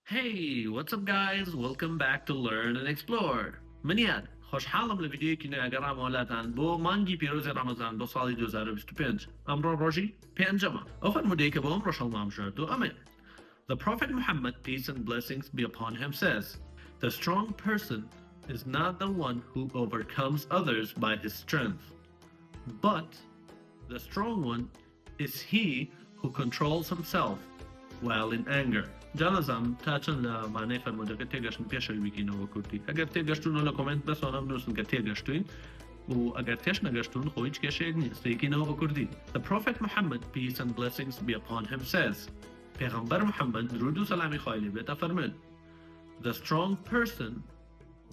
Hey, what's up guys? Welcome back to Learn and Explore. منیان خوشحالم لە ڤیدیۆیەکی نوێ ئەگەڕام وڵاتان بۆ مانگی پیرۆزی ڕەمەزان بۆ ساڵی 2025. ئەمڕۆ ڕۆژی پێنجەمە. ئەو فەرمودەیە کە بۆ ئەم ڕۆژ هەڵمامژاردوو ئەمێ. The Prophet Muhammad, peace and blessings be upon him, says, "The strong person is not the one who overcomes others by his strength, but the strong one is he who controls himself while in anger." جانەزانم تا چەند لە مانای فەرمودەکە تێگەشتن پێشەوی بگینەوە کورتی. ئەگەر تێگەشتونەوە لە کۆمنت بەسەوە بنووسن کە تێگەشتوین و ئەگەر تێش نەگەشتون خۆ هیچ کێشەیەک نیست بگینەوە بە کوردی. The Prophet Muhammad, peace and blessings be upon him, says, پێغەمبەر محەممەد درود و سەلامی خوای لێ بێت ئەفەرمێن The strong person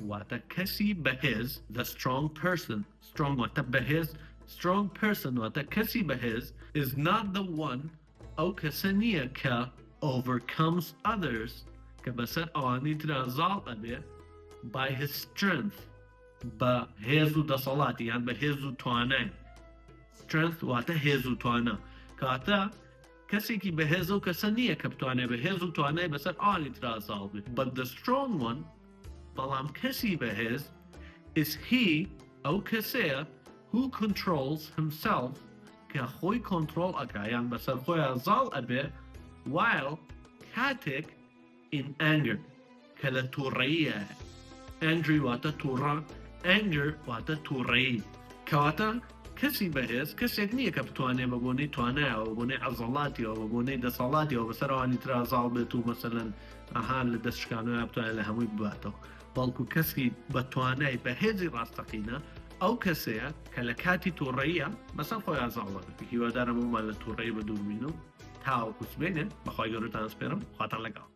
واتە کەسی بەهێز the strong person strong واتە بەهێز strong person واتە کەسی بەهێز is not the one ئەو کەسە نییە کە overcomes others کە بەسەر ئەوانی ترە زاڵ ئەبێ by his strength بە هێز و دەسەڵاتی یان بە هێز و توانای strength واتە هێز و توانە کاتە کەسێکی بەهێز و کەسە نییە کە بتوانێت بە هێز و توانای بەسەر ئەوانی ترە زاڵ بێت but the strong one بەڵام کەسی بەهێز is he ئەو کەسەیە who controls himself کە خۆی کۆنترۆڵ ئەکا یان بەسەر خۆیان زاڵ ئەبێ while کاتێک in anger کە لە تووڕەییە angry واتە تووڕە anger واتە تووڕەیی کەواتە کەسی بەهێز کەسێک نییە کە بتوانێت بە بۆنەی توانایەوە بۆنەی عەزەڵاتیەوە بە بۆنەی دەسەڵاتیەوە بەسەر ئەوانی ترا زاڵ بێت و مەسەلەن ئاهان لە دەستشکانەوە بتوانێت لە هەمووی بباتەوە بەڵکو کەسی بە توانای بەهێزی ڕاستەقینە ئەو کەسەیە کە لە کاتی تووڕەییە بەسەر خۆیان زاڵ دەبێت هیوادارم ومان لە تووڕەیی بە دووربین و تاوەکو سبێنێ بەخوای گەورەتان سپێرم خواتان لەگەڵ